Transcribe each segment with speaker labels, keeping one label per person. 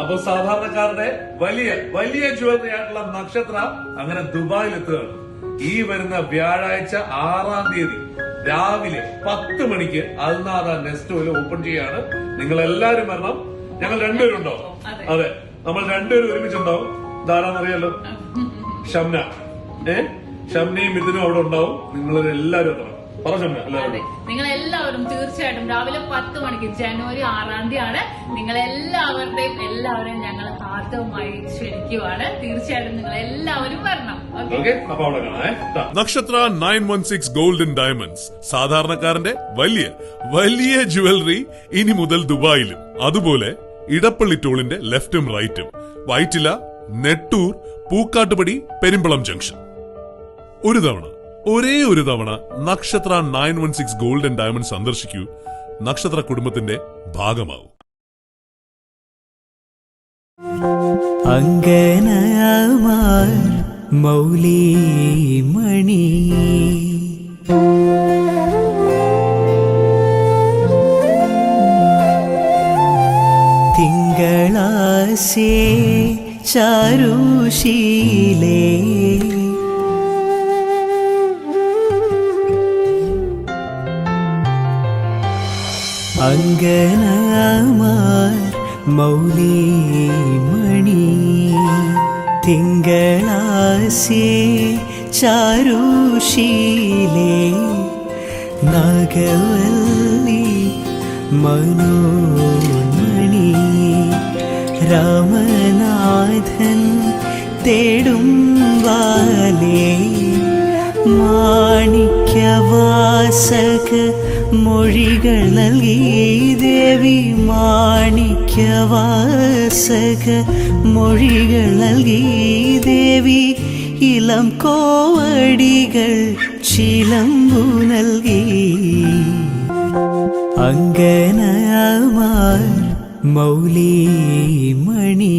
Speaker 1: അപ്പൊ സാധാരണക്കാരുടെ വലിയ വലിയ ജ്വല്ലറി ആയിട്ടുള്ള നക്ഷത്ര അങ്ങനെ ദുബായിൽ എത്തുകയാണ്. ഈ വരുന്ന വ്യാഴാഴ്ച 6-ാം തീയതി രാവിലെ 10 മണിക്ക് അൽനാദ നെസ്റ്റോയിൽ ഓപ്പൺ ചെയ്യാണ്. നിങ്ങൾ എല്ലാവരും വരണം. ഞങ്ങൾ രണ്ടുപേരും ഉണ്ടാവും. അതെ, നമ്മൾ രണ്ടുപേരും ഒരുമിച്ചുണ്ടാവും. ധാരാന്നറിയാലോ, ഷംന. ഷംനയും മിഥുനും അവിടെ ഉണ്ടാവും. നിങ്ങൾ എല്ലാവരും എത്തണം.
Speaker 2: നിങ്ങൾ എല്ലാവരും തീർച്ചയായിട്ടും രാവിലെ 10 മണിക്ക് ജനുവരി 6-ാം തീയതിയാണ്. നിങ്ങൾ എല്ലാവരെയും ഞങ്ങൾ ഹാർദവുമായി ക്ഷണിക്കുവാണ്. തീർച്ചയായിട്ടും നിങ്ങൾ എല്ലാവരും വരണം.
Speaker 1: നക്ഷത്ര 916 ഗോൾഡൻ ഡയമണ്ട്സ്, സാധാരണക്കാരന്റെ വലിയ വലിയ ജ്വല്ലറി ഇനി മുതൽ ദുബായിലും. അതുപോലെ ഇടപ്പള്ളി ടോളിന്റെ ലെഫ്റ്റും റൈറ്റും, വൈറ്റില, നെട്ടൂർ, പൂക്കാട്ടുപടി, പെരുമ്പളം ജംഗ്ഷൻ. ഒരേ ഒരു തവണ നക്ഷത്ര 916 ഗോൾഡൻ ഡയമണ്ട് സന്ദർശിക്കൂ. നക്ഷത്ര കുടുംബത്തിന്റെ ഭാഗമാവൂ.
Speaker 3: അങ്കനമാർ മൗലിമണി തിങ്കളാസേ ചാരുശീലേ അങ്കനമാർ മൗലിമണി തിങ്കളാസ്യേ ചാരുശീലേ നാഗവല്ലി മനോന്മണി രാമനാഥൻ തേടും വാലേ മാണിക്യവാസക മൊഴികൾ നൽകി ദേവി മാണിക്യവാസക മൊഴികൾ നൽകി ദേവി ഇളം കോവടികൾ ചിലമ്പു നൽകി അങ്കനമാർ മൗലിമണി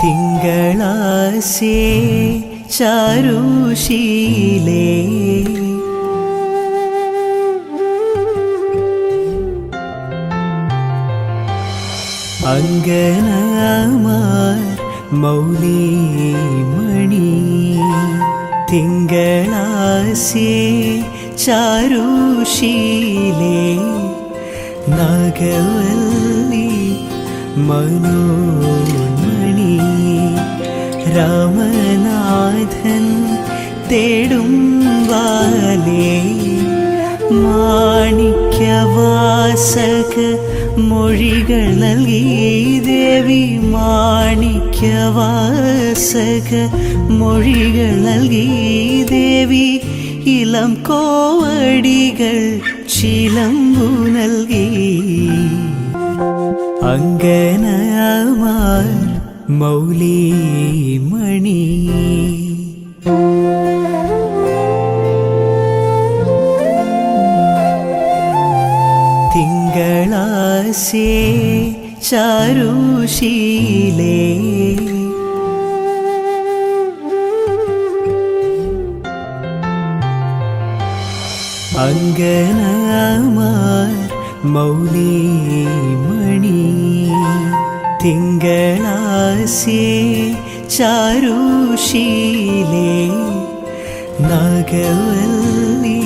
Speaker 3: തിങ്കളാസ്യേ ചാരുശീലേ അങ്കനമാർ മൗലിമണി തിങ്കളാസ്യേ ചാരുശീലേ നാഗവല്ലി മനോന്മണി രാമനാഥൻ തേടും വാലേ മാണിക്യവാസക മൊഴികൾ നൽകി ദേവി മാണിക്യവാസക മൊഴികൾ നൽകി ദേവി ഇളം കോവടികൾ ചിലമ്പു നൽകി അങ്കനമാർ മൗലിമണി തിങ്കളാസ്യേ ചാരുശീലേ അങ്കനമാർ മൗലിമണി തിങ്കളാസ്യേ ചാരുശീലേ നാഗവല്ലി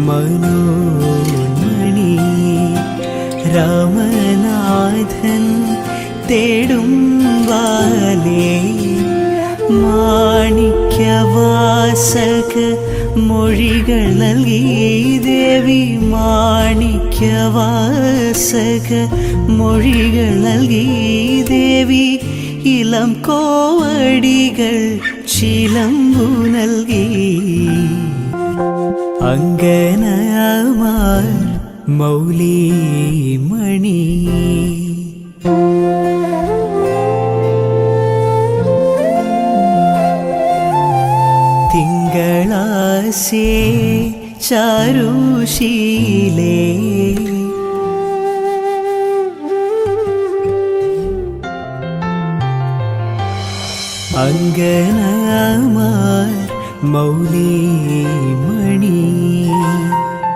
Speaker 3: മനോന്മണി രാമനാഥൻ തേടും വാലേ മാണിക്യവാസക മൊഴികൾ നൽകി ദേവി മാണിക്യവാസക മൊഴികൾ നൽകി ദേവി ഇളം കോവടികൾ ചിലമ്പു നൽകി അങ്കനമാർ മൗലിമണി തിങ്കളാസ്യേ ചാരുശീലേ അങ്കനമാർ മൗലിമണി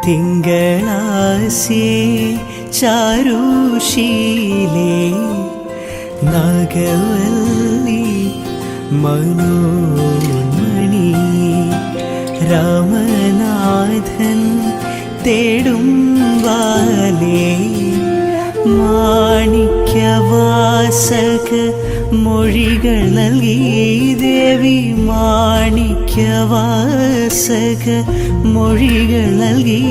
Speaker 3: തിങ്കളാസ്യേ ചാരുശീലേ നാഗവല്ലി മനോന്മണി രാമനാഥൻ തേടും വാലേ മാണിക്യവാസക മൊഴികൾ നൽകി ദേവി മാണിക്യവാസക മൊഴികൾ നൽകി